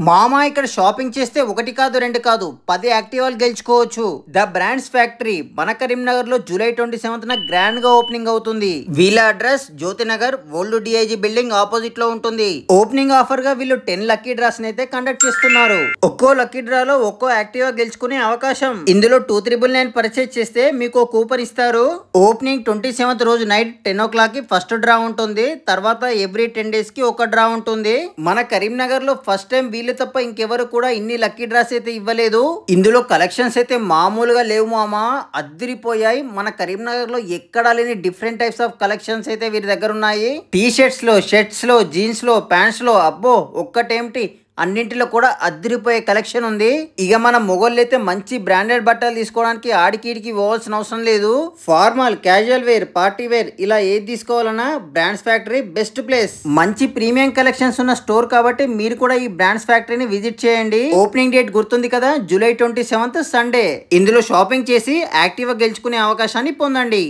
మామా ఇక్కడ షాపింగ్ చేస్తే ఒకటి కాదు రెండు కాదు 10 యాక్టివాలు గెలుచుకోవచ్చు. ద బ్రాండ్స్ ఫ్యాక్టరీ మన కరీంనగర్ లో జూలై 27న గ్రాండ్ గా ఓపెనింగ్ అవుతుంది. వీళ్ళ address Jyothinagar old DIG building opposite లో ఉంటుంది. ఓపెనింగ్ ఆఫర్ గా వీళ్ళు 10 లక్కీ డ్రాస్ అయితే కండక్ట్ చేస్తున్నారు. ఒక్కో లక్కీ డ్రాలో ఒక్కో యాక్టివా గెలుచుకునే అవకాశం. ఇందులో 2399 పర్చేజ్ చేస్తే మీకు కూపన్ ఇస్తారు. ఓపెనింగ్ 27th రోజు నైట్ 10 o'clock కి ఫస్ట్ డ్రా ఉంటుంది. తర్వాత ఎవ్రీ 10 days కి ఒక డ్రా ఉంటుంది. మన కరీంనగర్ లో ఫస్ట్ టైం వీళ్ళు తప్ప ఇంకెవరు కూడా ఇన్ని లక్కీ డ్రాస్ అయితే ఇవ్వలేదు. ఇందులో కలెక్షన్స్ అయితే మామూలుగా లేవు మామా, అద్దిరిపోయాయి. మన కరీంనగర్ లో ఎక్కడా లేని డిఫరెంట్ టైప్స్ ఆఫ్ కలెక్షన్స్ అయితే వీరి దగ్గర ఉన్నాయి. టీ షర్ట్స్ లో, షర్ట్స్ లో, జీన్స్ లో, ప్యాంట్స్ లో, అబ్బో ఒక్కటేమిటి అన్నింటిలో కూడా అద్దిరిపోయే కలెక్షన్ ఉంది. ఇక మన మొగోళ్ళు అయితే మంచి బ్రాండెడ్ బట్టలు తీసుకోవడానికి ఆడికిడికి పోవాల్సిన అవసరం లేదు. Formal, casual wear, party wear ఇలా ఏది తీసుకోవాలన్నా బ్రాండ్స్ ఫ్యాక్టరీ బెస్ట్ ప్లేస్. మంచి ప్రీమియం కలెక్షన్స్ ఉన్న స్టోర్ కాబట్టి మీరు కూడా ఈ బ్రాండ్స్ ఫ్యాక్టరీని విజిట్ చేయండి. ఓపెనింగ్ డేట్ గుర్తుంది కదా, జూలై 27th సండే. ఇందులో షాపింగ్ చేసి యాక్టివా గెలుచుకునే అవకాశాన్ని పొందండి.